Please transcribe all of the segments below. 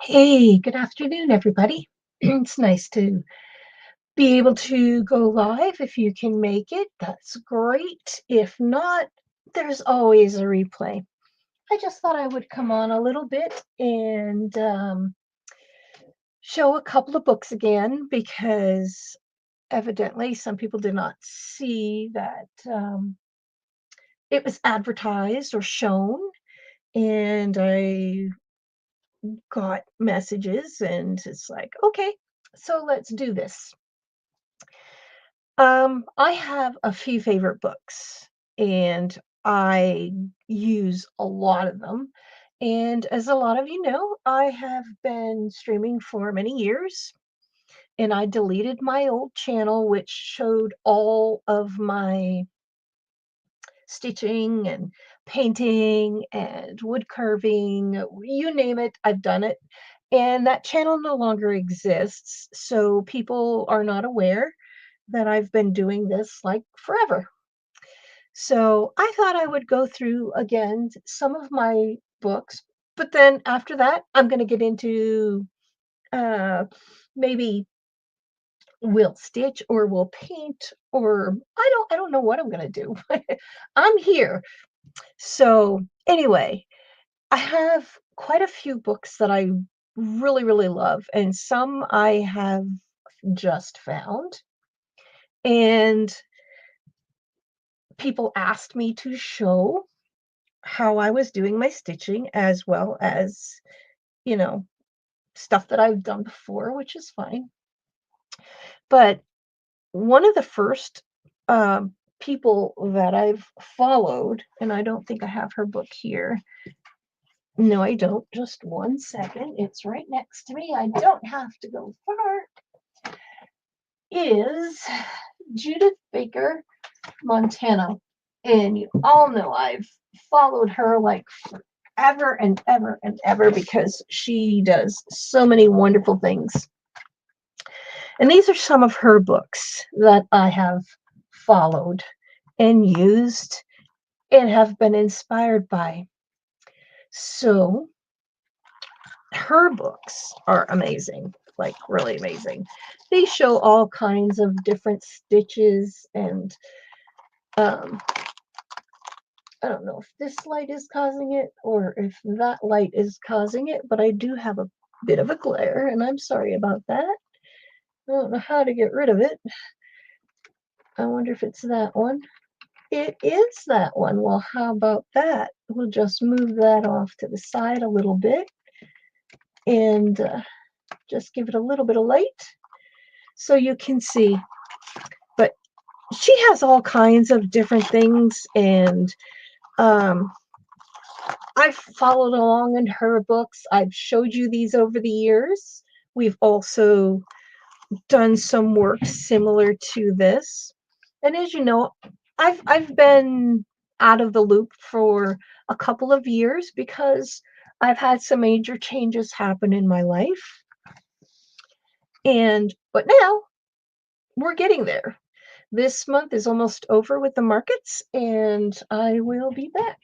Hey, good afternoon, everybody. It's nice to be able to go live. If you can make it, that's great. If not, there's always a replay. I just thought I would come on a little bit and show a couple of books again because evidently some people did not see that it was advertised or shown. And I got messages, and it's like, okay, so let's do this. I have a few favorite books, and I use a lot of them. And as a lot of you know, I have been streaming for many years, and I deleted my old channel, which showed all of my stitching and painting and wood carving, you name it, I've done it. And that channel no longer exists, so people are not aware that I've been doing this like forever. So I thought I would go through again some of my books, but then after that, I'm going to get into uh, maybe we'll stitch or we'll paint, or I don't know what I'm going to do. I'm here. So anyway, I have quite a few books that I really, really love, and some I have just found. And people asked me to show how I was doing my stitching as well as, you know, stuff that I've done before, which is fine. But one of the first people that I've followed, and I don't think I have her book here. No, I don't. Just one second. It's right next to me. I don't have to go far. Is Judith Baker Montano. And you all know I've followed her like forever and ever and ever because she does so many wonderful things. And these are some of her books that I have followed and used and have been inspired by. So her books are amazing, like really amazing. They show all kinds of different stitches and um, I don't know if this light is causing it or if that light is causing it, but I do have a bit of a glare, and I'm sorry about that. I don't know how to get rid of it. I wonder if it's that one. It is that one. Well, how about that? We'll just move that off to the side a little bit and just give it a little bit of light so you can see. But she has all kinds of different things, and um, I've followed along in her books. I've showed you these over the years. We've also done some work similar to this. And as you know, I've been out of the loop for a couple of years because I've had some major changes happen in my life. But now we're getting there. This month is almost over with the markets, and I will be back.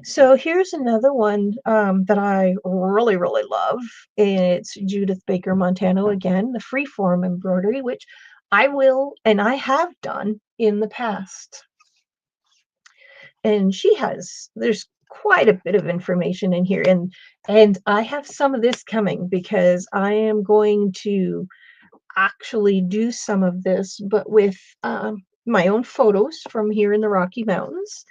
So here's another one that I really, really love. It's Judith Baker Montano again, the freeform embroidery, which I will and I have done in the past. And there's quite a bit of information in here, and I have some of this coming because I am going to actually do some of this, but with my own photos from here in the Rocky Mountains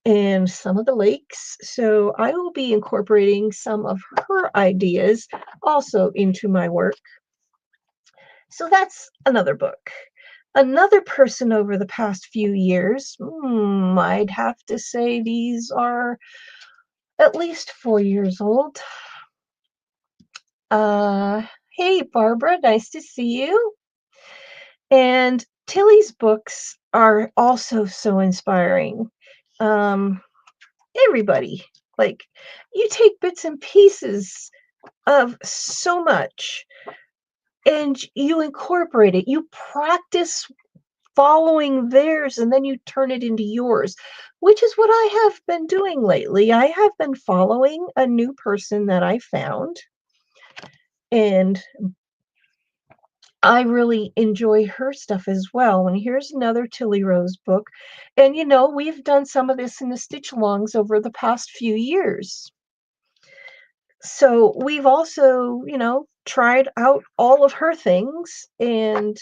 and some of the lakes. So I will be incorporating some of her ideas also into my work. So that's another book. Another person over the past few years, I'd have to say these are at least 4 years old. Uh, hey, Barbara, nice to see you. And Tilly's books are also so inspiring. Um, everybody, like, you take bits and pieces of so much and you incorporate it. You practice following theirs and then you turn it into yours, which is what I have been doing lately. I have been following a new person that I found, And I really enjoy her stuff as well. And here's another Tilly Rose book. And we've done some of this in the stitch alongs over the past few years. So we've also, tried out all of her things, and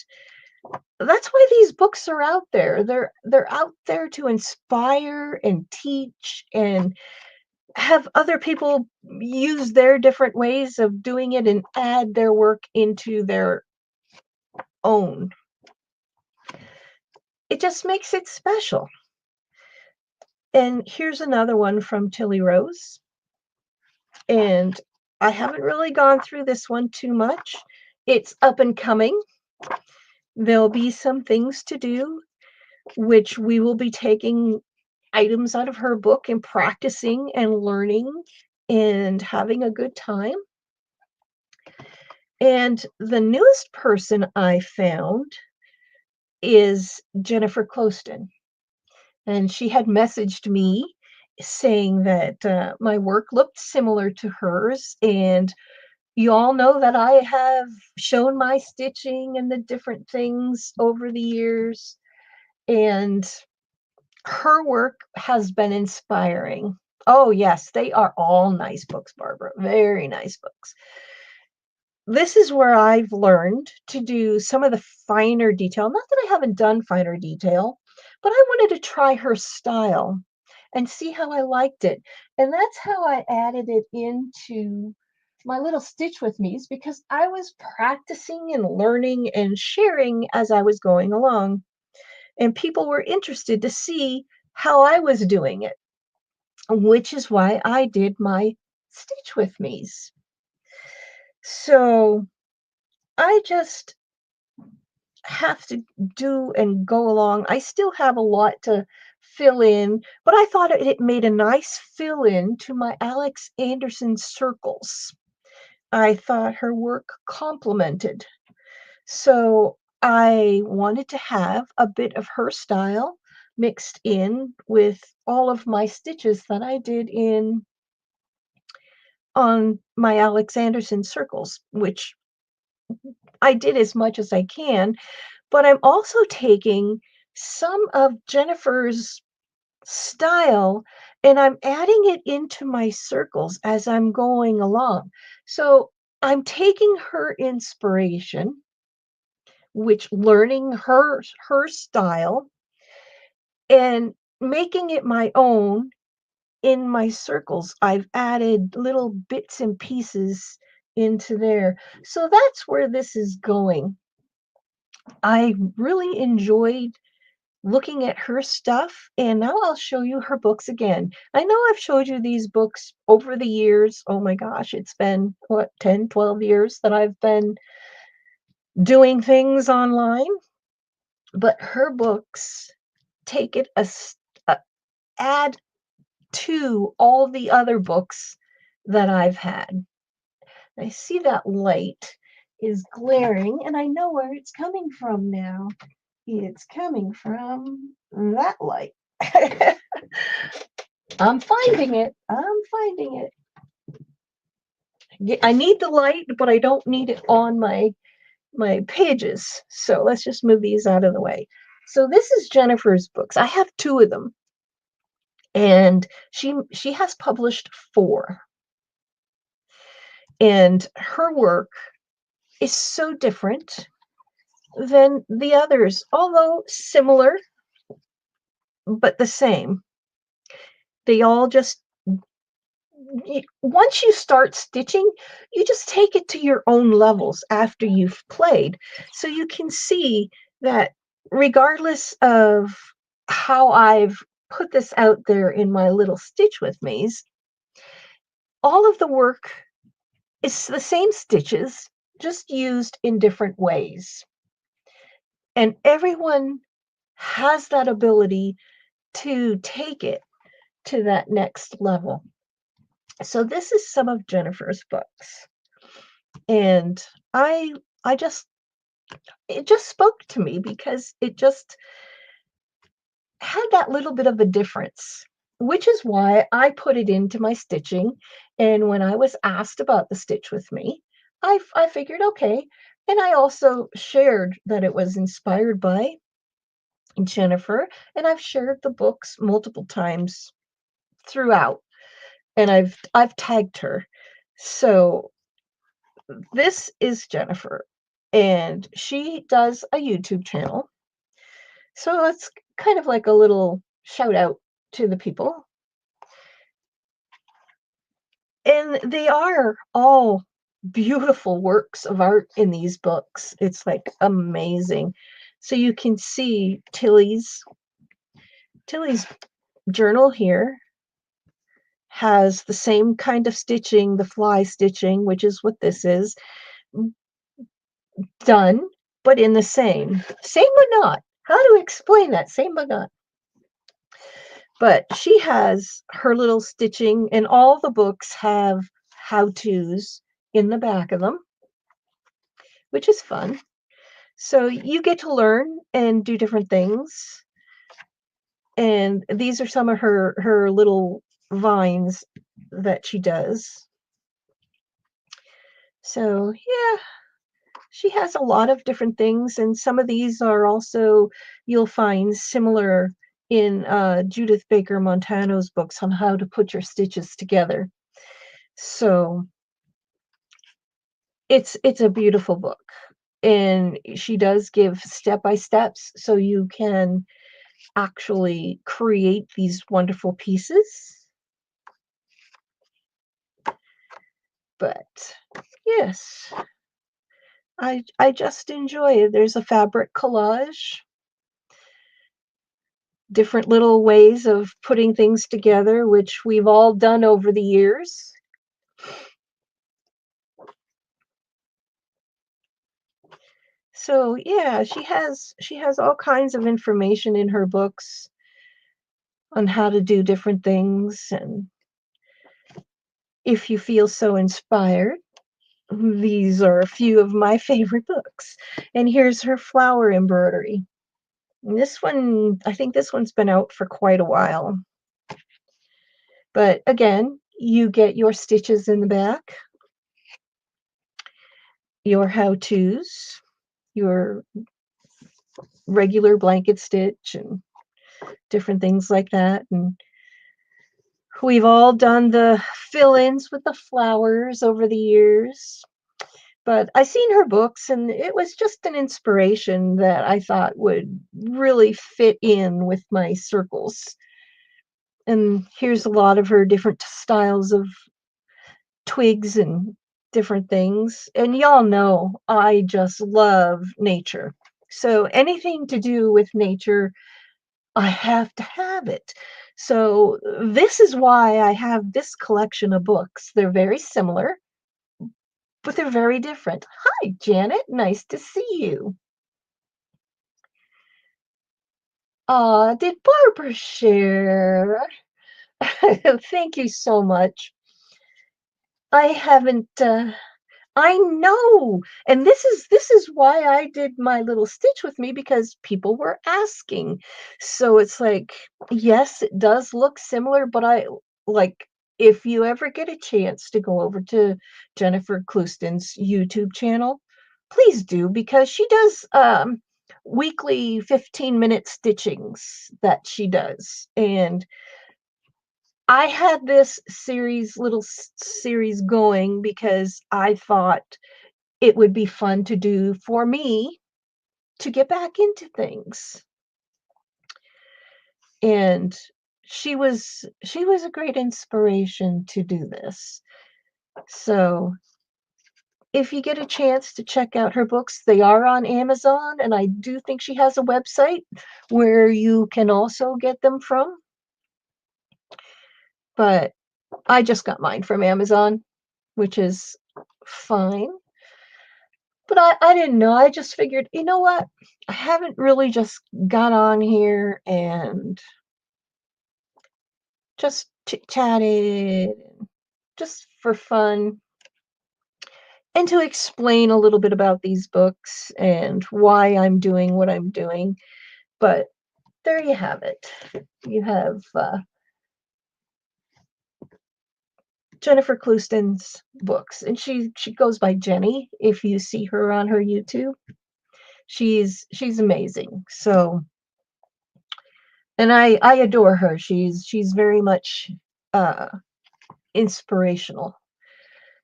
that's why these books are out there. They're out there to inspire and teach and have other people use their different ways of doing it and add their work into their own. It just makes it special. And here's another one from Tilly Rose. And I haven't really gone through this one too much. It's up and coming. There'll be some things to do, which we will be taking items out of her book and practicing and learning and having a good time. And the newest person I found is Jennifer Closton. And she had messaged me saying that my work looked similar to hers. And you all know that I have shown my stitching and the different things over the years. And her work has been inspiring. Oh, yes, they are all nice books, Barbara. Very nice books. This is where I've learned to do some of the finer detail. Not that I haven't done finer detail, but I wanted to try her style and see how I liked it. And that's how I added it into my little Stitch With Me's, because I was practicing and learning and sharing as I was going along. And people were interested to see how I was doing it, which is why I did my Stitch With Me's. So I just have to do and go along. I still have a lot to fill in, but I thought it made a nice fill in to my Alex Anderson circles. I thought her work complemented. So I wanted to have a bit of her style mixed in with all of my stitches that I did on my Alex Anderson circles, which I did as much as I can, but I'm also taking some of Jennifer's style and I'm adding it into my circles as I'm going along. So I'm taking her inspiration, which learning her style and making it my own in my circles. I've added little bits and pieces into there. So that's where this is going. I really enjoyed looking at her stuff, and now I'll show you her books again. I know I've showed you these books over the years. Oh my gosh, it's been, 10, 12 years that I've been doing things online, but her books take it add to all the other books that I've had. I see that light is glaring, and I know where it's coming from now. It's coming from that light. I'm finding it. I'm finding it. I need the light, but I don't need it on my pages. So let's just move these out of the way. So this is Jennifer's books. I have 2 of them, and she has published 4. And her work is so different than the others, although similar, but the same. They all just, once you start stitching, you just take it to your own levels after you've played. So you can see that regardless of how I've put this out there in my little Stitch With Me's, all of the work is the same stitches, just used in different ways. And everyone has that ability to take it to that next level. So this is some of Jennifer's books. And I just, it just spoke to me because it just had that little bit of a difference, which is why I put it into my stitching. And when I was asked about the Stitch With Me, I figured, okay. And I also shared that it was inspired by Jennifer, and I've shared the books multiple times throughout, and I've tagged her. So this is Jennifer, and she does a YouTube channel. So it's kind of like a little shout out to the people. And they are all beautiful works of art in these books. It's like amazing. So you can see Tilly's journal here has the same kind of stitching, the fly stitching, which is what this is, done, but in the same but not. How to explain that? Same but not. But she has her little stitching, and all the books have how-tos in the back of them, which is fun. So you get to learn and do different things. And these are some of her little vines that she does. So yeah, she has a lot of different things, and some of these are also you'll find similar in Judith Baker Montano's books on how to put your stitches together. So it's a beautiful book, and she does give step-by-steps so you can actually create these wonderful pieces. But yes, I just enjoy it. There's a fabric collage, different little ways of putting things together, which we've all done over the years. So yeah, she has all kinds of information in her books on how to do different things, and if you feel so inspired, these are a few of my favorite books. And here's her flower embroidery. And this one, I think this one's been out for quite a while. But again, you get your stitches in the back, your how-tos, your regular blanket stitch, and different things like that. And we've all done the fill-ins with the flowers over the years. But I seen her books, and it was just an inspiration that I thought would really fit in with my circles. And here's a lot of her different styles of twigs and different things. And y'all know I just love nature. So anything to do with nature, I have to have it. So this is why I have this collection of books. They're very similar, but they're very different. Hi, Janet. Nice to see you. Did Barbara share? Thank you so much. I haven't I know. And this is why I did my little stitch with me, because people were asking. So it's like, yes, it does look similar, but I like, if you ever get a chance to go over to Jennifer Clouston's YouTube channel, please do, because she does weekly 15-minute stitchings that she does. And I had this little series going because I thought it would be fun to do for me to get back into things. And she was a great inspiration to do this. So if you get a chance to check out her books, they are on Amazon, and I do think she has a website where you can also get them from. But I just got mine from Amazon, which is fine. But I didn't know. I just figured, you know what? I haven't really just got on here and just chit-chatted, just for fun, and to explain a little bit about these books and why I'm doing what I'm doing. But there you have it. You have Jennifer Clouston's books, and she goes by Jenny. If you see her on her YouTube, she's amazing. So, and I adore her. She's very much uh, inspirational.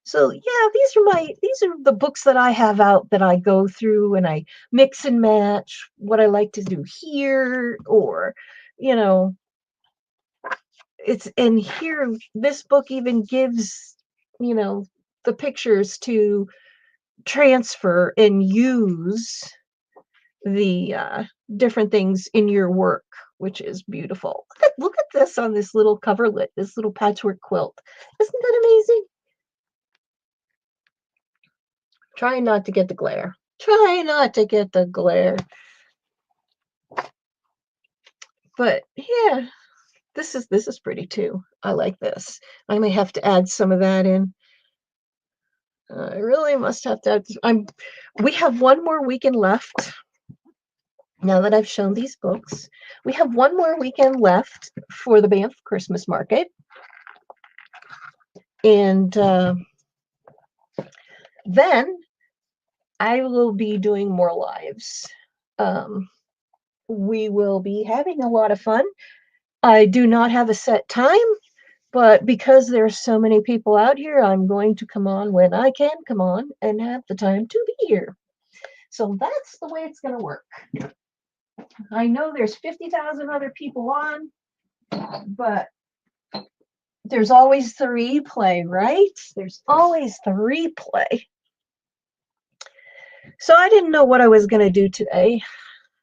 So yeah, these are the books that I have out that I go through and I mix and match what I like to do here, or you know, it's and here this book even gives, you know, the pictures to transfer and use the different things in your work, which is beautiful. Look at this on this little coverlet, this little patchwork quilt. Isn't that amazing? Try not to get the glare. Try not to get the glare. But yeah, this is pretty too. I like this. I may have to add some of that in. I really must have to add. We have one more weekend left. Now that I've shown these books, we have one more weekend left for the Banff Christmas Market. And then I will be doing more lives. We will be having a lot of fun. I do not have a set time, but because there's so many people out here, I'm going to come on when I can come on and have the time to be here. So that's the way it's going to work. I know there's 50,000 other people on, but there's always the replay, right? There's always the replay. So I didn't know what I was going to do today,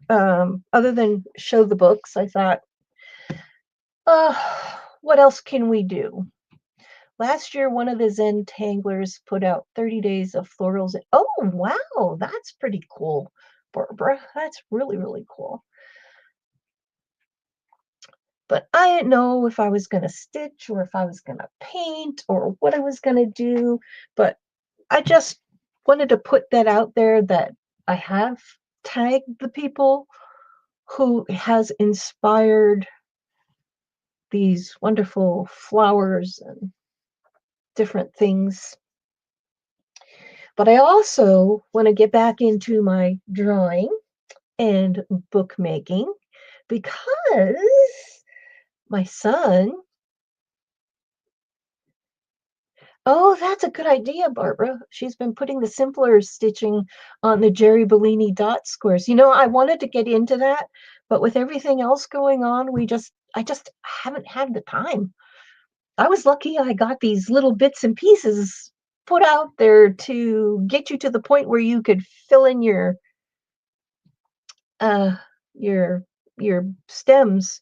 other than show the books. I thought, what else can we do? Last year, one of the Zentanglers put out 30 days of florals. Oh, wow, that's pretty cool, Barbara. That's really, really cool. But I didn't know if I was going to stitch or if I was going to paint or what I was going to do. But I just wanted to put that out there that I have tagged the people who has inspired these wonderful flowers and different things. But I also want to get back into my drawing and bookmaking because my son. Oh, that's a good idea, Barbara. She's been putting the simpler stitching on the Jerry Bellini dot squares. You know, I wanted to get into that, but with everything else going on, I just haven't had the time. I was lucky I got these little bits and pieces put out there to get you to the point where you could fill in uh your your stems.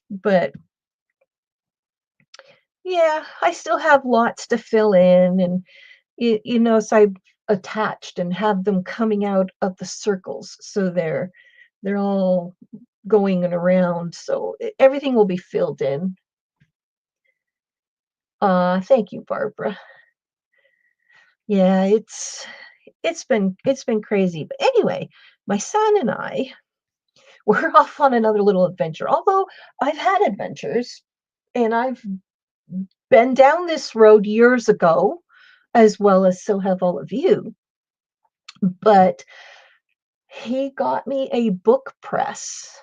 But yeah, I still have lots to fill in, and you know, so I attached and have them coming out of the circles, so they're all going and around, so everything will be filled in. Thank you, Barbara. Yeah, it's been crazy. But anyway, my son and I we're off on another little adventure. Although I've had adventures and I've been down this road years ago, as well as so have all of you. But he got me a book press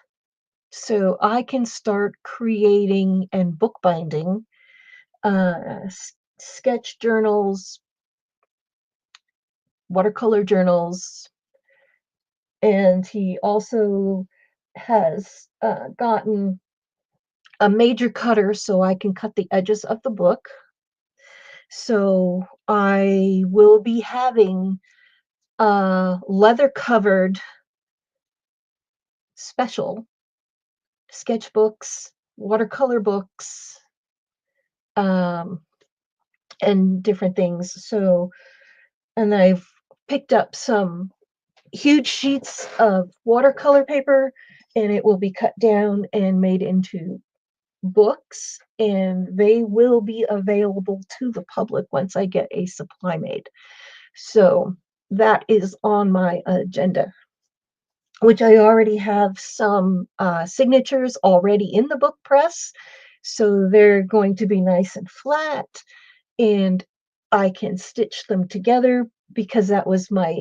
so I can start creating and bookbinding sketch journals, watercolor journals, and he also has gotten a major cutter so I can cut the edges of the book. So I will be having leather covered special sketchbooks, watercolor books, and different things. So, and I've picked up some huge sheets of watercolor paper, and it will be cut down and made into books, and they will be available to the public once I get a supply made. So that is on my agenda, which I already have some signatures already in the book press. So they're going to be nice and flat. and I can stitch them together because that was my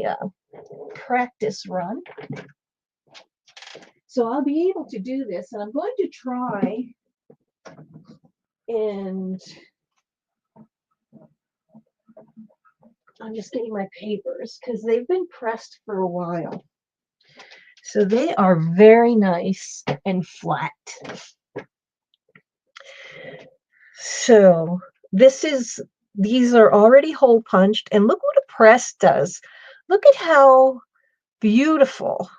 practice run. So I'll be able to do this, and I'm going to try, and I'm just getting my papers because they've been pressed for a while. So they are very nice and flat. So these are already hole punched, and look what a press does. Look at how beautiful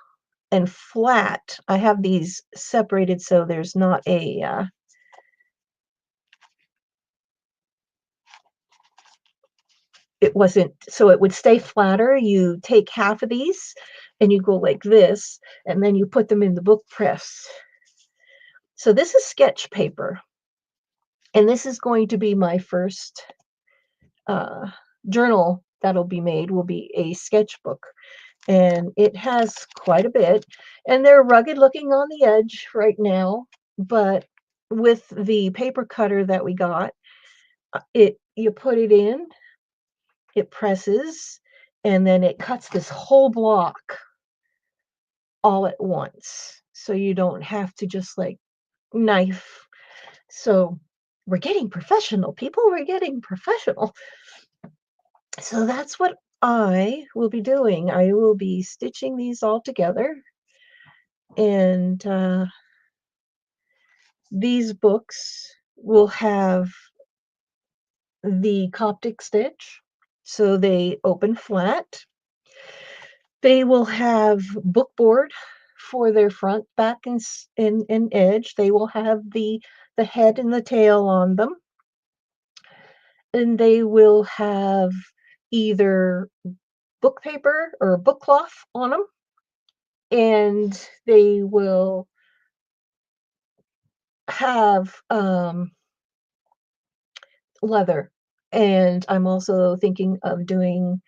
and flat. I have these separated so there's not a it wasn't, so it would stay flatter. You take half of these and you go like this, and then you put them in the book press. So this is sketch paper, and this is going to be my first journal that'll be made, will be a sketchbook, and it has quite a bit, and they're rugged looking on the edge right now, but with the paper cutter that we got, you put it in, it presses, and then it cuts this whole block all at once, so you don't have to just like knife. So we're getting professional, people. We're getting professional. So that's what I will be doing. I will be stitching these all together, and these books will have the Coptic stitch, so they open flat. They will have bookboard for their front, back, and edge. They will have the head and the tail on them, and they will have either book paper or book cloth on them, and they will have leather. And I'm also thinking of doing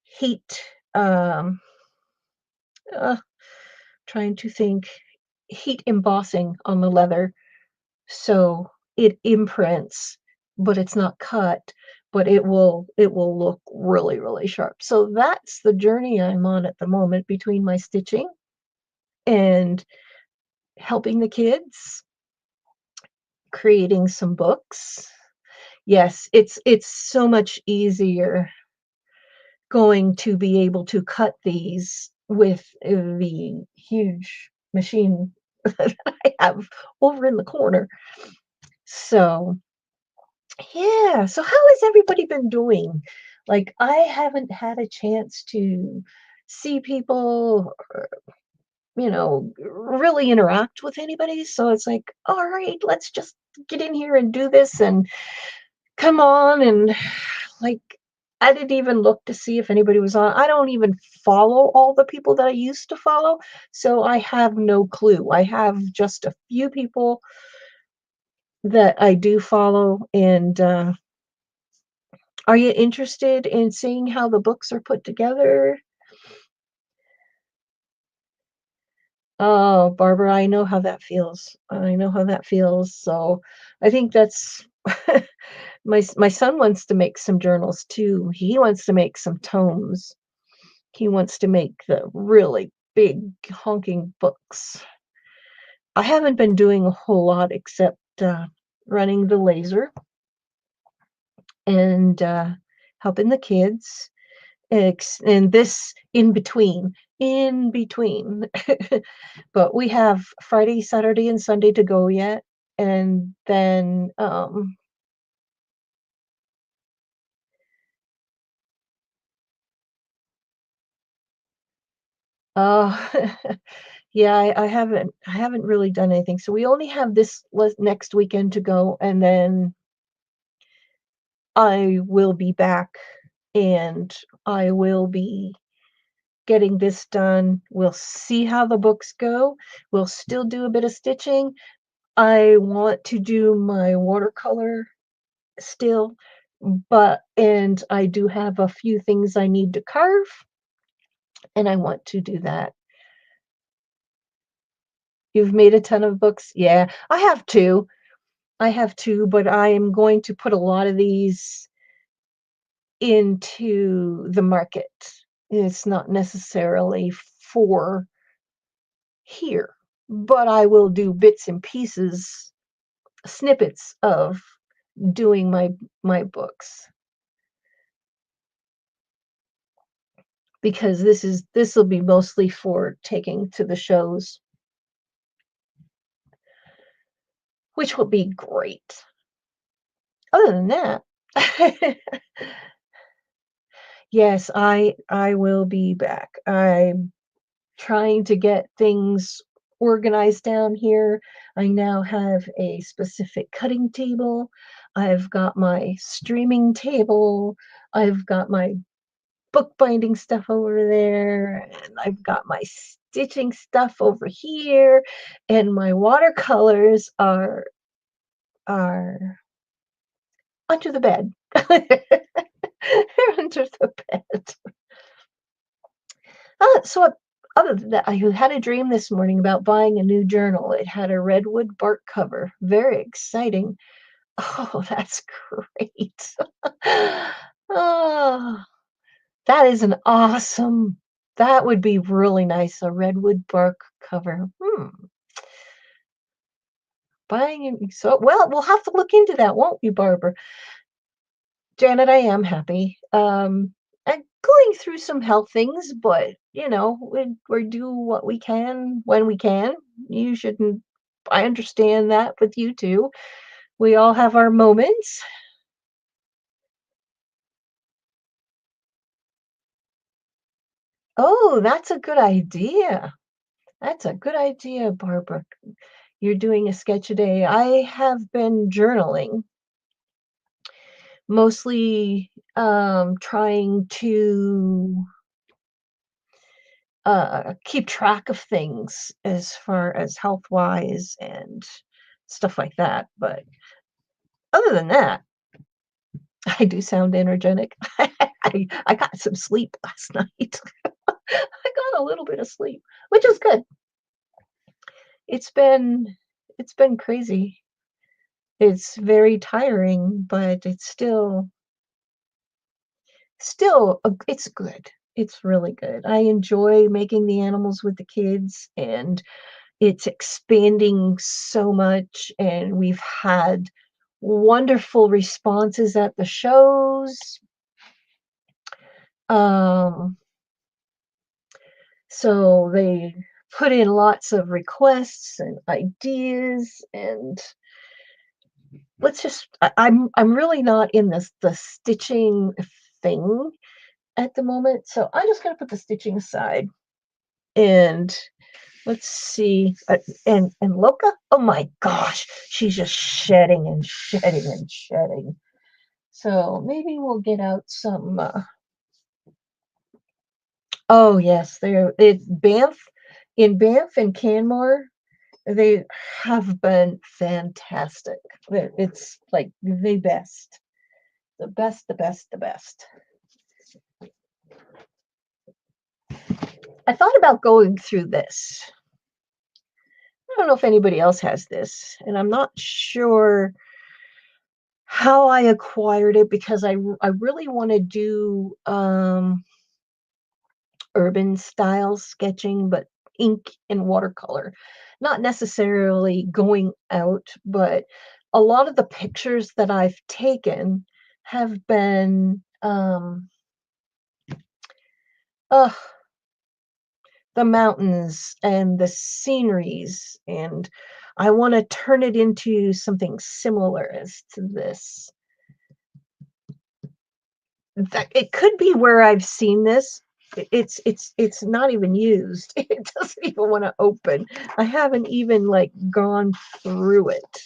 heat, um, uh, trying to think, heat embossing on the leather, so it imprints, but it's not cut, but it will look really, really sharp. So that's the journey I'm on at the moment, between my stitching and helping the kids, creating some books. Yes, it's so much easier going to be able to cut these with the huge machine that I have over in the corner. So, yeah. So how has everybody been doing? Like, I haven't had a chance to see people, or, really interact with anybody. So it's like, all right, let's just get in here and do this, and come on. And like, I didn't even look to see if anybody was on. I don't even follow all the people that I used to follow, so I have no clue. I have just a few people that I do follow. And are you interested in seeing how the books are put together? Oh, Barbara, I know how that feels. I know how that feels. So I think that's my son wants to make some journals too. He wants to make some tomes. He wants to make the really big honking books. I haven't been doing a whole lot except running the laser and helping the kids, and this in between. But we have Friday, Saturday, and Sunday to go yet, and then uh yeah, I haven't really done anything. So we only have this next weekend to go, and then I will be back, and I will be getting this done. We'll see how the books go. We'll still do a bit of stitching. I want to do my watercolor still, and I do have a few things I need to carve, and I want to do that. You've made a ton of books? Yeah, I have two. I have two, but I am going to put a lot of these into the market. It's not necessarily for here, but I will do bits and pieces, snippets of doing my books, because this will be mostly for taking to the shows, which will be great. Other than that, yes, I will be back. I'm trying to get things organized down here. I now have a specific cutting table. I've got my streaming table. I've got my bookbinding stuff over there, and I've got my stitching stuff over here, and my watercolors are under the bed. They're under the bed. So other than that, I had a dream this morning about buying a new journal. It had a redwood bark cover. Very exciting. Oh, that's great. Oh, that is an awesome. That would be really nice. A redwood bark cover. Buying so well, we'll have to look into that, won't we, Barbara? Janet, I am happy. I'm going through some health things, but we do what we can when we can. You shouldn't. I understand that with you too. We all have our moments. Oh, that's a good idea. That's a good idea, Barbara. You're doing a sketch a day. I have been journaling, mostly trying to keep track of things as far as health wise and stuff like that. But other than that, I do sound energetic. I got some sleep last night. I got a little bit of sleep, which is good. It's been it's been crazy. It's very tiring, but it's still it's good. It's really good. I enjoy making the animals with the kids, and it's expanding so much, and we've had wonderful responses at the shows. Um, so they put in lots of requests and ideas, and let's just I'm really not in the stitching thing at the moment, so I'm just gonna put the stitching aside. And let's see, and Loka, oh my gosh, she's just shedding and shedding and shedding. So maybe we'll get out some. Oh yes, they're it's Banff, in Banff and Canmore. They have been fantastic. It's like the best, the best, the best, the best. I thought about going through this. I don't know if anybody else has this, and I'm not sure how I acquired it, because I really want to do urban style sketching, but ink and watercolor. Not necessarily going out, but a lot of the pictures that I've taken have been uh, the mountains and the sceneries, and I want to turn it into something similar as to this. It could be where I've seen this. It's not even used. It doesn't even want to open. I haven't even like gone through it.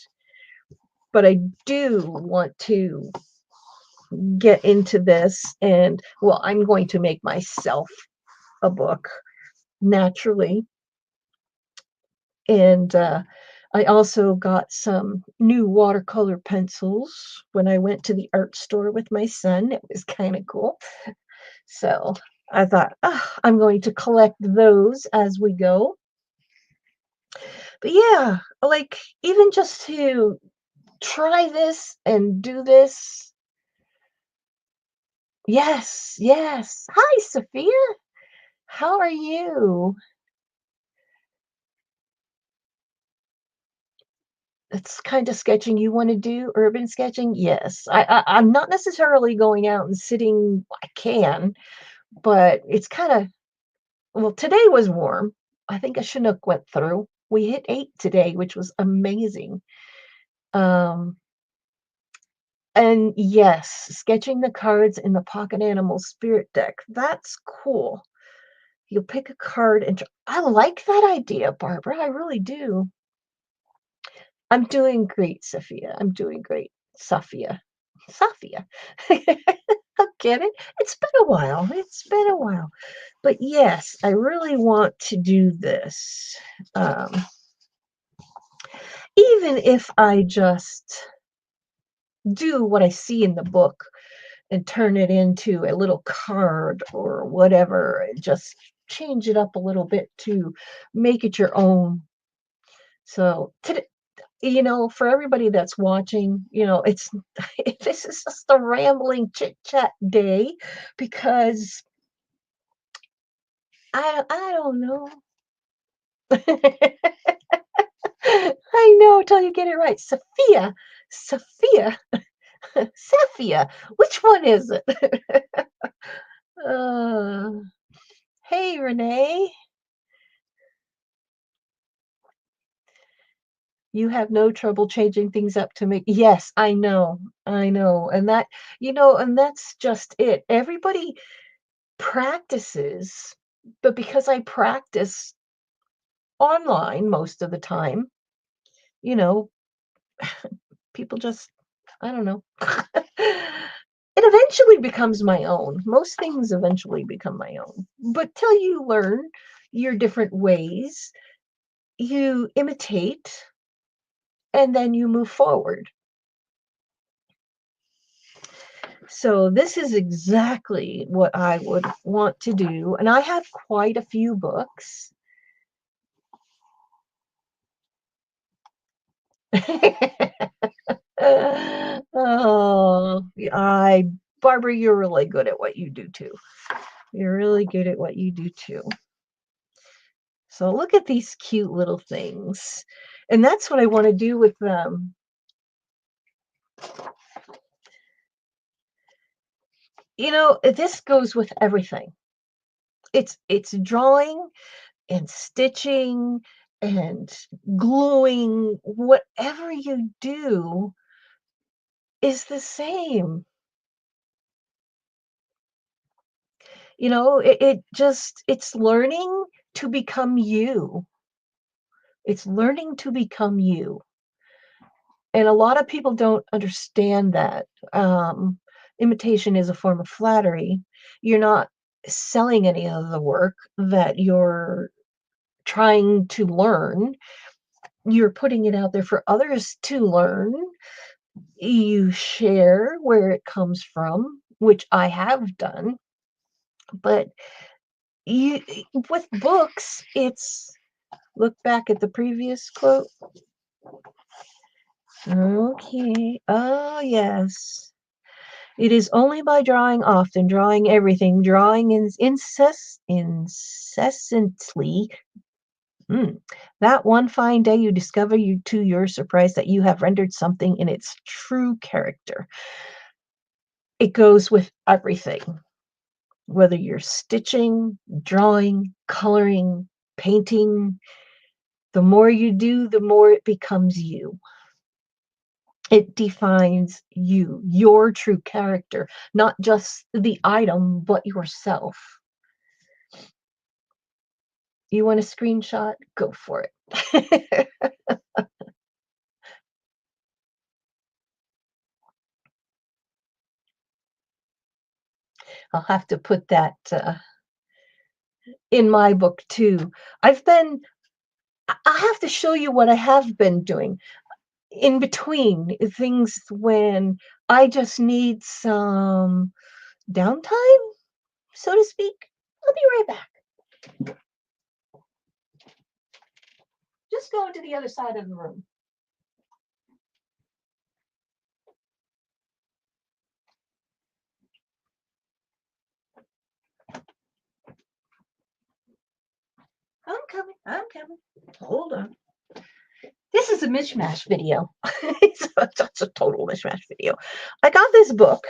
But I do want to get into this, and well, I'm going to make myself a book naturally. And I also got some new watercolor pencils when I went to the art store with my son. It was kind of cool. So I thought, I'm going to collect those as we go. But yeah, like even just to try this and do this. Yes, yes. Hi, Sophia. How are you? It's kind of sketching you want to do, urban sketching? Yes. I'm not necessarily going out and sitting, I can, but it's kind of, well, today was warm. I think a Chinook went through. We hit 8 today, which was amazing. Um, and yes, sketching the cards in the Pocket Animal Spirit deck. That's cool. You'll pick a card and I like that idea, Barbara. I really do. I'm doing great, Sophia. I'm doing great. Sophia. Sophia. I get it. It's been a while. It's been a while. But yes, I really want to do this. Um, even if I just do what I see in the book and turn it into a little card or whatever, and just change it up a little bit to make it your own. So today, for everybody that's watching, it's this is just a rambling chit chat day because I don't know. I know till you get it right. Sophia, Sophia. Which one is it? uh, hey, Renee. You have no trouble changing things up to make. Yes, I know. And that's just it. Everybody practices, but because I practice online most of the time, you know, people just, I don't know. It eventually becomes my own. Most things eventually become my own. But till you learn your different ways, you imitate and then you move forward. So this is exactly what I would want to do. And I have quite a few books. Oh, Barbara, you're really good at what you do too. You're really good at what you do too. So look at these cute little things. And that's what I want to do with them. This goes with everything. It's drawing and stitching and gluing. Whatever you do is the same. It's learning to become you. It's learning to become you. And a lot of people don't understand that. Imitation is a form of flattery. You're not selling any of the work that you're trying to learn. You're putting it out there for others to learn. You share where it comes from, which I have done. But you, with books, it's look back at the previous quote. Okay. Oh, yes. It is only by drawing often, drawing everything, drawing incessantly, that one fine day you discover to your surprise that you have rendered something in its true character. It goes with everything, whether you're stitching, drawing, coloring, painting. The more you do, the more it becomes you. It defines you, your true character, not just the item, but yourself. You want a screenshot? Go for it. I'll have to put that in my book too. I have to show you what I have been doing in between things when I just need some downtime, so to speak. I'll be right back. Just go into the other side of the room. coming. I'm coming. Hold on. This is a mishmash video. It's a total mishmash video. I got this book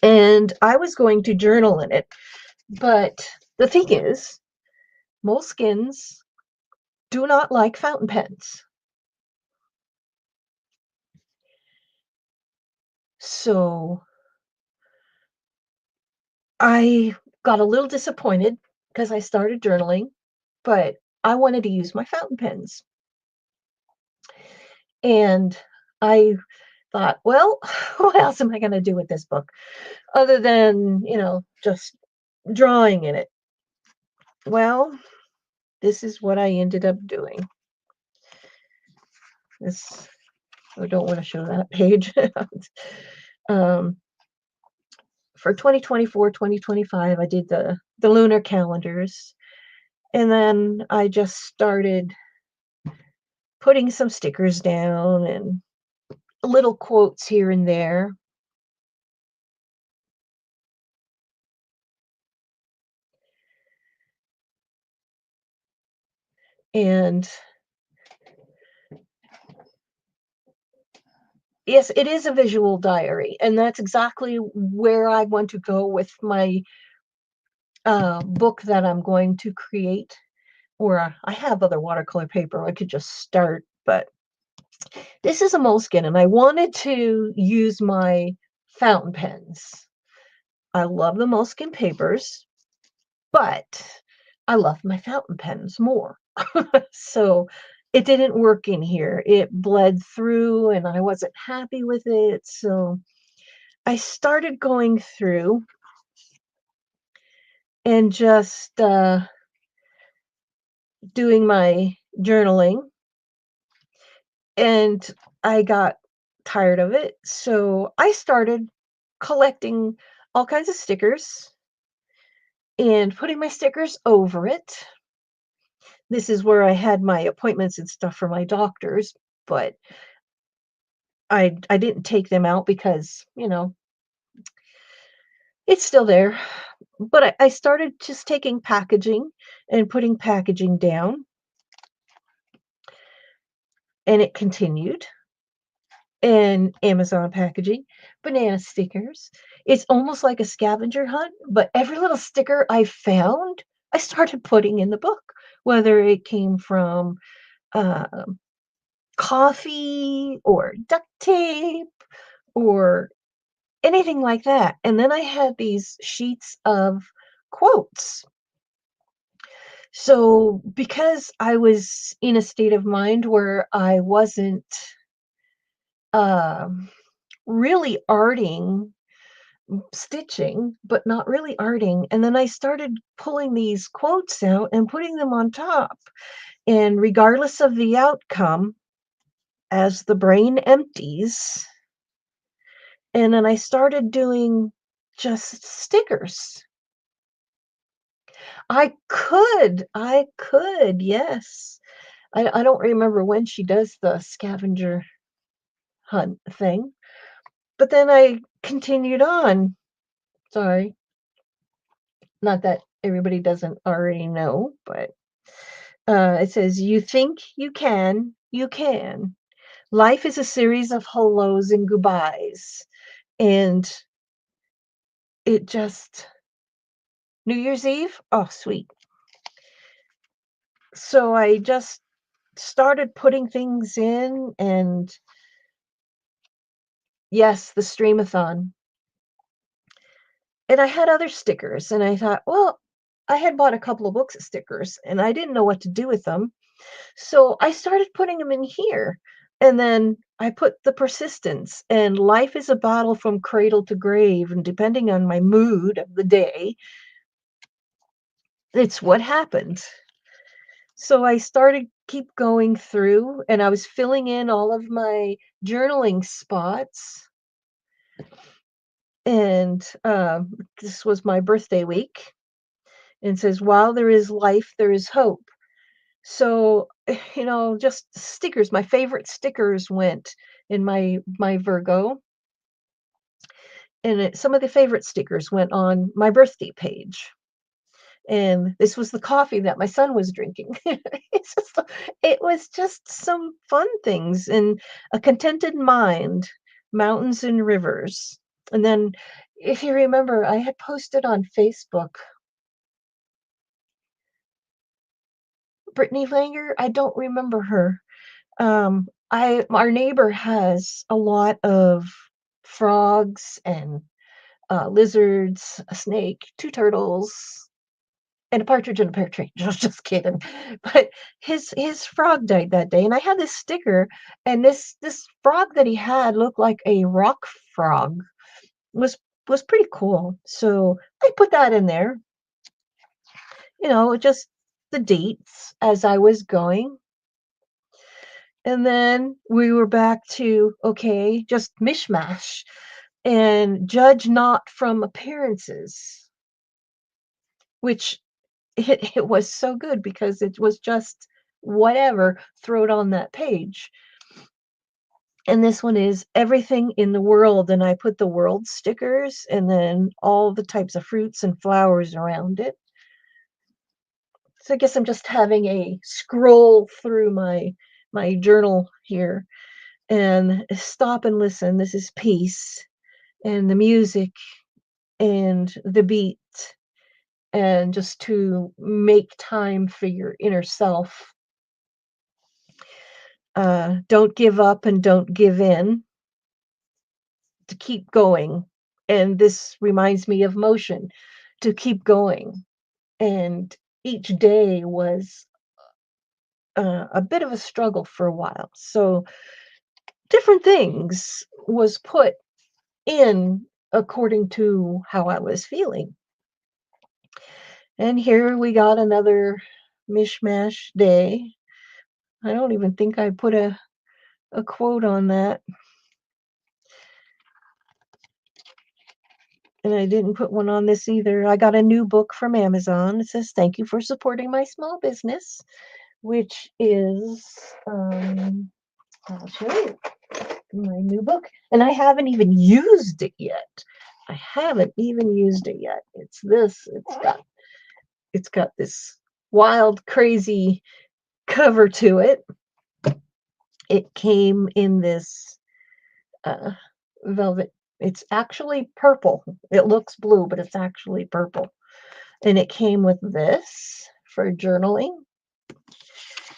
and I was going to journal in it, but the thing is, moleskins do not like fountain pens. So I got a little disappointed because I started journaling, but I wanted to use my fountain pens. And I thought, well, what else am I going to do with this book other than, just drawing in it? Well, this is what I ended up doing. I don't want to show that page. um, for 2024, 2025, I did the lunar calendars. And then I just started putting some stickers down and little quotes here and there. And yes, it is a visual diary. And that's exactly where I want to go with my book that I'm going to create. Or I have other watercolor paper I could just start, but this is a Moleskine, and I wanted to use my fountain pens. I love the Moleskine papers, but I love my fountain pens more. So it didn't work in here. It bled through, and I wasn't happy with it. So I started going through and just doing my journaling, and I got tired of it. So I started collecting all kinds of stickers and putting my stickers over it. This is where I had my appointments and stuff for my doctors, but I didn't take them out because, it's still there. But I started just taking packaging and putting packaging down, and it continued. And Amazon packaging, banana stickers. It's almost like a scavenger hunt, but every little sticker I found, I started putting in the book, whether it came from coffee or duct tape or anything like that. And then I had these sheets of quotes. So because I was in a state of mind where I wasn't really arting, stitching, but not really arting. And then I started pulling these quotes out and putting them on top. And regardless of the outcome, as the brain empties, and then I started doing just stickers. I could, yes. I don't remember when she does the scavenger hunt thing, but then I continued on. Sorry. Not that everybody doesn't already know, but it says, you think you can, you can. Life is a series of hellos and goodbyes. And it just, New Year's Eve, oh, sweet. So I just started putting things in, and yes, the Streamathon. And I had other stickers, and I thought, well, I had bought a couple of books of stickers, and I didn't know what to do with them. So I started putting them in here. And then I put the persistence, and life is a battle from cradle to grave. And depending on my mood of the day, it's what happened. So I started keep going through, and I was filling in all of my journaling spots. And this was my birthday week. And it says, while there is life, there is hope. So, just stickers. My favorite stickers went in my Virgo. And some of the favorite stickers went on my birthday page. And this was the coffee that my son was drinking. It was just some fun things, and a contented mind, mountains and rivers. And then, if you remember, I had posted on Facebook, Brittany Langer. I don't remember her. I Our neighbor has a lot of frogs and lizards, a snake, two turtles, and a partridge in a pear tree. Just kidding. But his frog died that day, and I had this sticker, and this frog that he had looked like a rock frog. Was was pretty cool. So I put that in there, just the dates as I was going. And then we were back to, okay, just mishmash and judge not from appearances, which it was so good because it was just whatever thrown on that page. And this one is everything in the world. And I put the world stickers and then all the types of fruits and flowers around it. So I guess I'm just having a scroll through my journal here and stop and listen. This is peace and the music and the beat, and just to make time for your inner self. Don't give up and don't give in, to keep going. And this reminds me of motion, to keep going. And each day was a bit of a struggle for a while. So different things was put in according to how I was feeling. And here we got another mishmash day. I don't even think I put a quote on that. And I didn't put one on this either. I got a new book from Amazon. It says, "Thank you for supporting my small business," which is, I'll show you my new book. And I haven't even used it yet. I haven't even used it yet. It's this. It's got this wild, crazy cover to it. It came in this velvet. It's actually purple. It looks blue, but it's actually purple. And it came with this for journaling.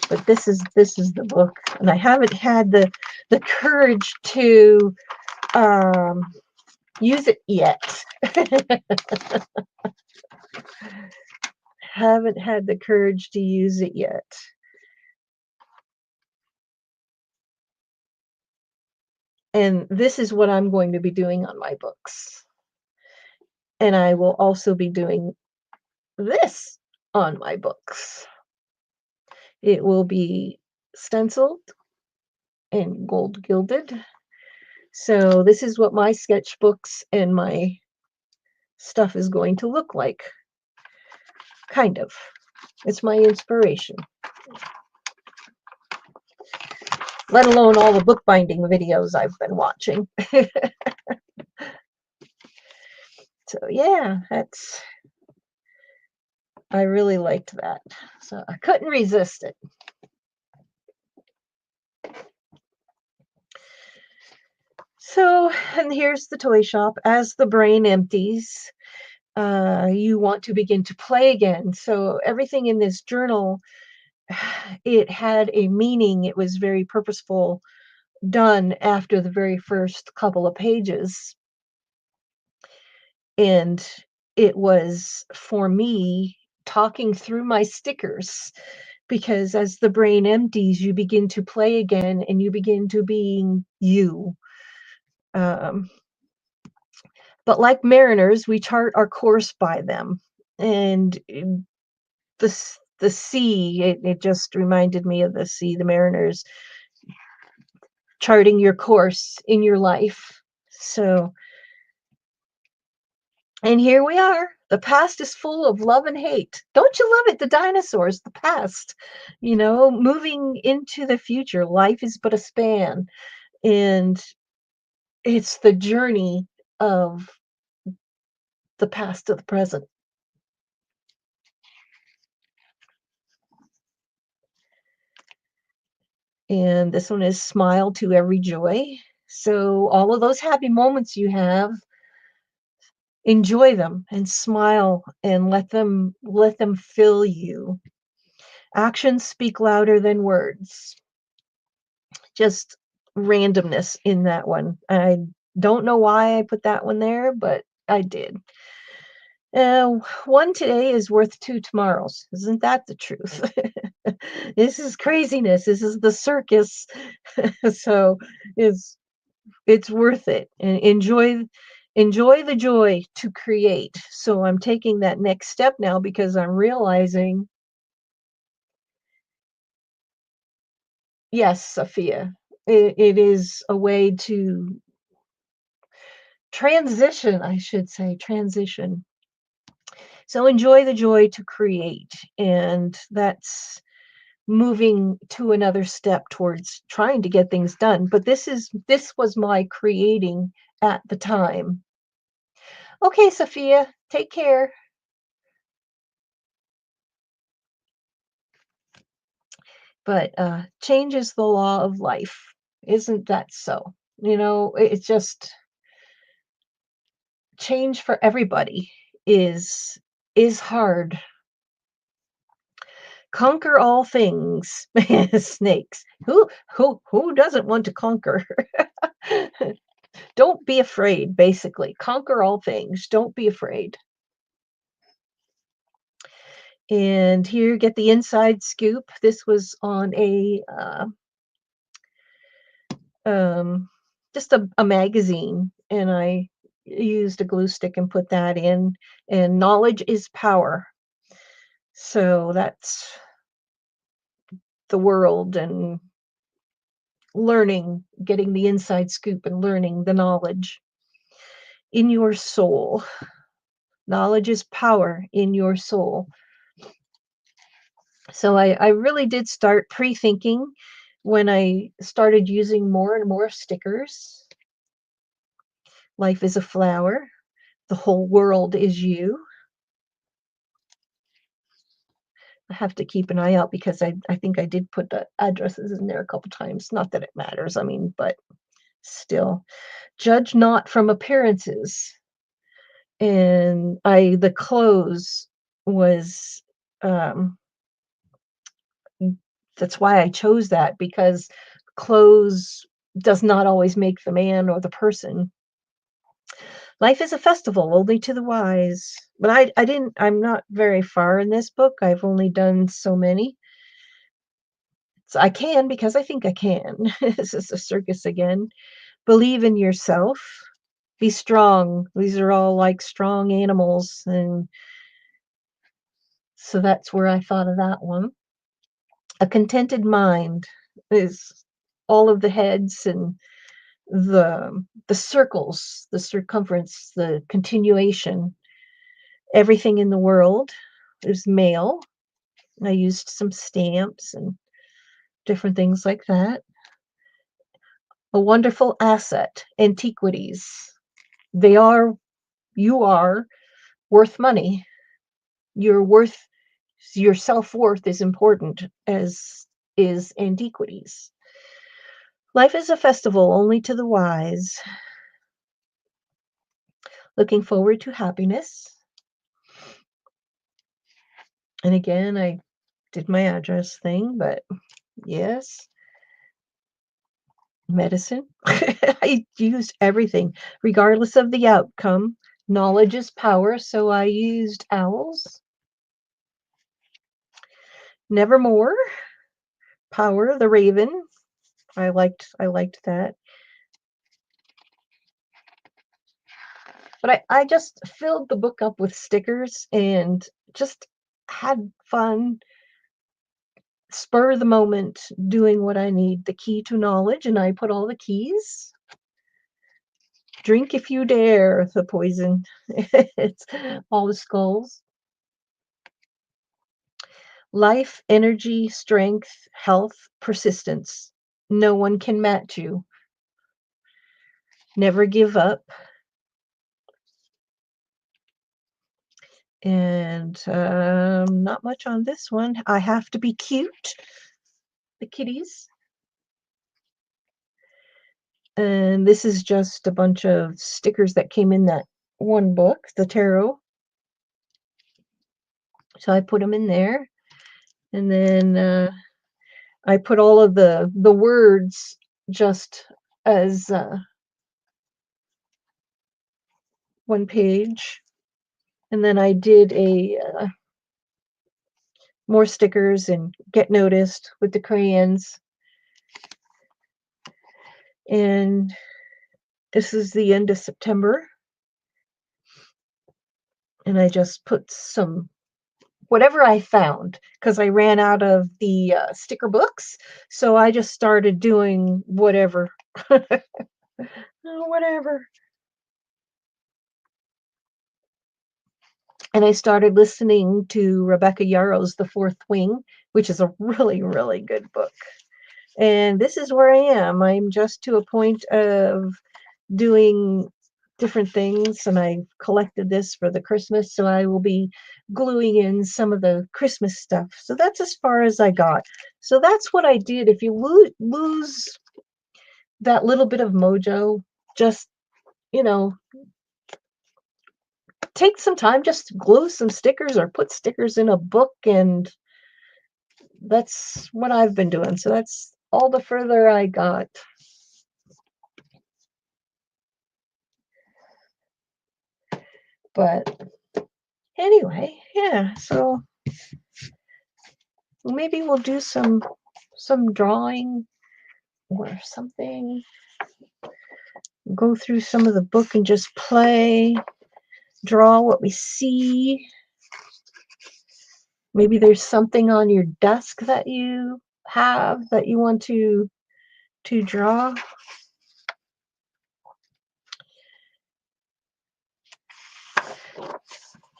But this is the book, and I haven't had the courage to use it yet. Haven't had the courage to use it yet. And this is what I'm going to be doing on my books. And I will also be doing this on my books. It will be stenciled and gold gilded. So this is what my sketchbooks and my stuff is going to look like. Kind of. It's my inspiration. Let alone all the bookbinding videos I've been watching. So yeah, I really liked that. So I couldn't resist it. So, and here's the toy shop. As the brain empties, you want to begin to play again. So everything in this journal, it had a meaning. It was very purposeful, done after the very first couple of pages. And it was for me talking through my stickers, because as the brain empties, you begin to play again and you begin to being you. But like mariners, we chart our course by them. And the sea, it just reminded me of the sea, the mariners charting your course in your life. So, and here we are. The past is full of love and hate. Don't you love it? The dinosaurs, the past, moving into the future. Life is but a span. And it's the journey of the past to the present. And this one is smile to every joy. So all of those happy moments you have, enjoy them and smile and let them fill you. Actions speak louder than words. Just randomness in that one. I don't know why I put that one there, but I did. One today is worth two tomorrows. Isn't that the truth? This is craziness. This is the circus. So it's it's worth it. And enjoy the joy to create. So I'm taking that next step now because I'm realizing, yes, Sophia, it is a way to transition, I should say, transition. So enjoy the joy to create. And that's moving to another step towards trying to get things done. But this was my creating at the time. Okay, Sophia, take care. But change is the law of life. Isn't that so? It's just change for everybody is hard. Conquer all things. Snakes. Who doesn't want to conquer? Don't be afraid, basically. Conquer all things. Don't be afraid. And here, get the inside scoop. This was on a just a magazine, and I used a glue stick and put that in. And knowledge is power. So that's the world and learning, getting the inside scoop and learning the knowledge in your soul. Knowledge is power in your soul. So I really did start pre-thinking when I started using more and more stickers. Life is a flower. The whole world is you. I have to keep an eye out because I think I did put the addresses in there a couple times. Not that it matters, I mean, but still. Judge not from appearances. And the clothes was, um, that's why I chose that, because clothes does not always make the man or the person. Life is a festival only to the wise. But I'm not very far in this book. I've only done so many. So I can because I think I can. This is a circus again. Believe in yourself. Be strong. These are all like strong animals. And so that's where I thought of that one. A contented mind is all of the heads and the circles, the circumference, the continuation, everything in the world is male. I used some stamps and different things like that. A wonderful asset, antiquities. They are, you are worth money. Your worth, your self-worth is important, as is antiquities. Life is a festival only to the wise. Looking forward to happiness. And again, I did my address thing, but yes. Medicine. I used everything, regardless of the outcome. Knowledge is power, so I used owls. Nevermore. Power, the raven. I liked that. But I just filled the book up with stickers and just had fun, spur of the moment, doing what I need. The key to knowledge, and I put all the keys. Drink if you dare, the poison. It's all the skulls. Life, energy, strength, health, persistence. No one can match you. Never give up. And not much on this one. I have to be cute. The kitties. And this is just a bunch of stickers that came in that one book, the tarot. So I put them in there. And then I put all of the words just as one page. And then I did a more stickers and get noticed with the crayons. And this is the end of September. And I just put some whatever I found because I ran out of the sticker books. So I just started doing whatever. Whatever. And I started listening to Rebecca Yarrow's The Fourth Wing, which is a really, really good book. And this is where I am. I'm just to a point of doing different things, and I collected this for the Christmas, so I will be gluing in some of the Christmas stuff. So that's as far as I got. So that's what I did. If you lose that little bit of mojo, just, take some time, just glue some stickers or put stickers in a book, and that's what I've been doing. So that's all the further I got. But anyway, yeah, so maybe we'll do some drawing or something. Go through some of the book and just play, draw what we see. Maybe there's something on your desk that you have that you want to draw.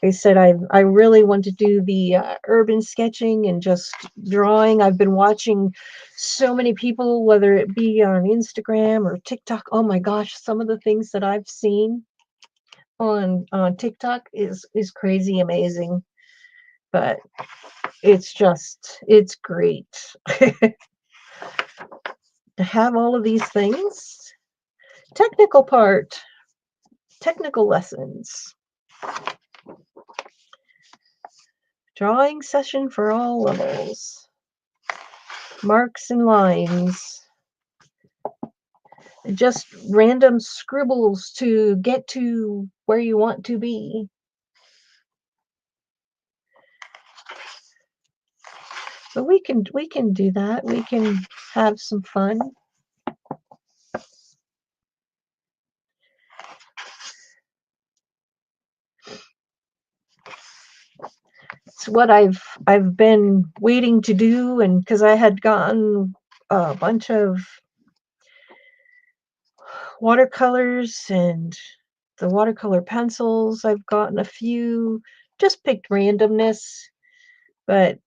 I said I really want to do the urban sketching and just drawing. I've been watching so many people, whether it be on Instagram or TikTok. Oh my gosh, some of the things that I've seen on TikTok is crazy amazing. But it's great to have all of these things. Technical lessons. Drawing session for all levels. Marks and lines. Just random scribbles to get to where you want to be. But we can do that. We can have some fun. It's what I've been waiting to do, and because I had gotten a bunch of watercolors and the watercolor pencils. I've gotten a few, just picked randomness, but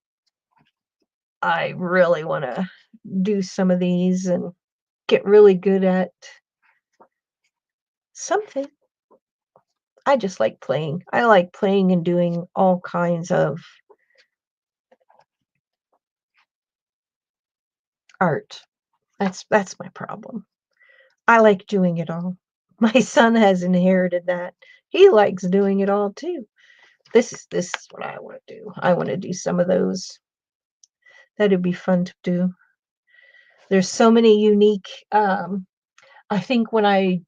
I really want to do some of these and get really good at something. I just like playing. I like playing and doing all kinds of art. That's my problem. I like doing it all. My son has inherited that. He likes doing it all too. This is what I want to do. I want to do some of those. That'd be fun to do. There's so many unique. I think when I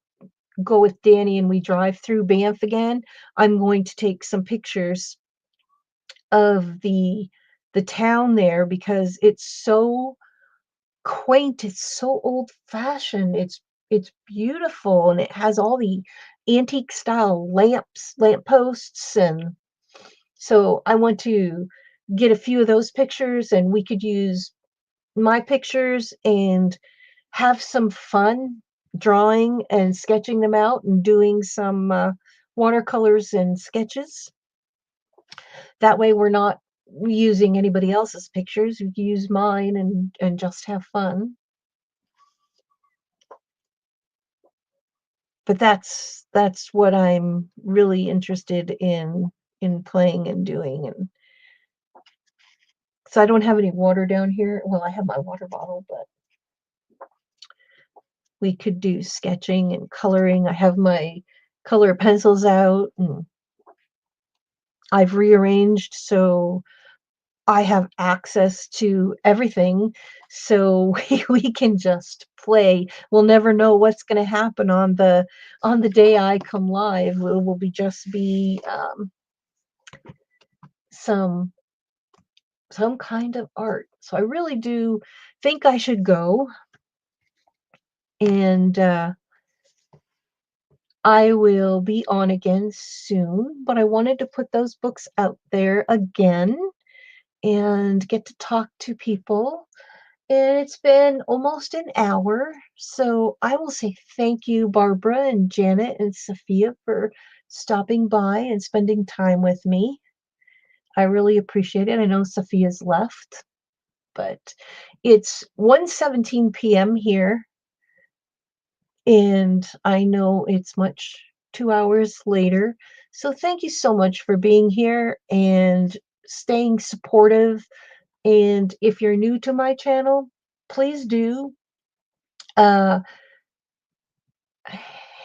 go with Danny and we drive through Banff again, I'm going to take some pictures of the town there because it's so quaint. It's so old fashioned. It's beautiful, and it has all the antique style lamp posts, and so I want to get a few of those pictures, and we could use my pictures and have some fun drawing and sketching them out and doing some watercolors and sketches. That way we're not using anybody else's pictures. We use mine and just have fun. But that's what I'm really interested in playing and doing. And so I don't have any water down here. Well, I have my water bottle, but we could do sketching and coloring. I have my color pencils out and I've rearranged so I have access to everything, so we can just play. We'll never know what's going to happen on the day I come live. It will be just be some kind of art. So I really do think I should go, and I will be on again soon. But I wanted to put those books out there again and get to talk to people. And it's been almost an hour. So I will say thank you, Barbara and Janet and Sophia, for stopping by and spending time with me. I really appreciate it. I know Sophia's left, but it's 1:17 p.m. here. And I know it's much 2 hours later. So thank you so much for being here and staying supportive. And if you're new to my channel, please do. Uh,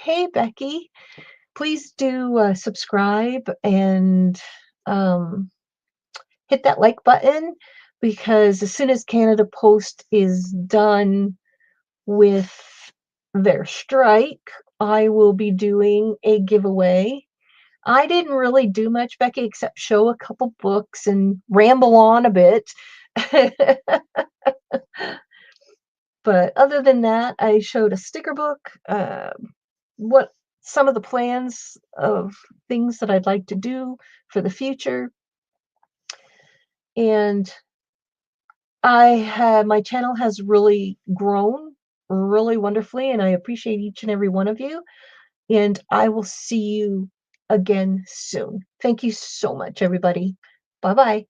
hey, Becky, please do subscribe and um, hit that like button, because as soon as Canada Post is done with their strike, I will be doing a giveaway. I didn't really do much, Becky, except show a couple books and ramble on a bit. But other than that, I showed a sticker book, what some of the plans of things that I'd like to do for the future. And my channel has really grown really wonderfully, and I appreciate each and every one of you. And I will see you again soon. Thank you so much, everybody. Bye-bye.